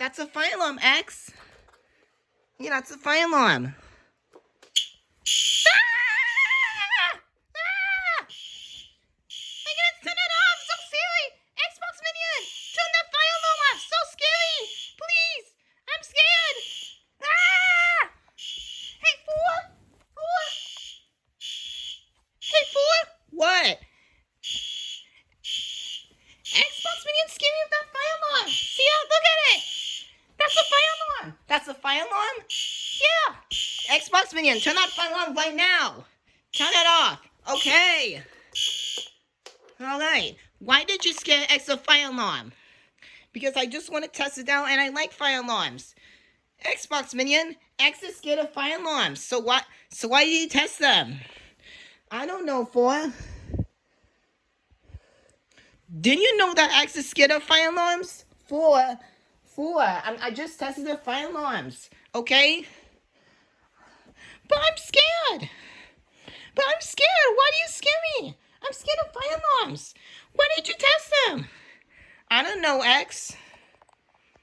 That's a fire alarm, X. Yeah, that's a fire alarm. I gotta turn it off. So scary. XboxMinion, turn that fire alarm off. So scary. Please. I'm scared. Hey, Four. Hey, Four. What? XboxMinion scared me with that fire alarm. See ya? Look at it. That's a fire alarm. That's a fire alarm? Yeah. XboxMinion, turn that fire alarm right now. Turn it off. Okay. Alright. Why did you scare X a fire alarm? Because I just want to test it out and I like fire alarms. XboxMinion, X is scared of fire alarms. So why did you test them? I don't know, Four. Didn't you know that X is scared of fire alarms? Four. I just tested the fire alarms. Okay? But I'm scared. Why do you scare me? I'm scared of fire alarms. Why did you test them? I don't know, X.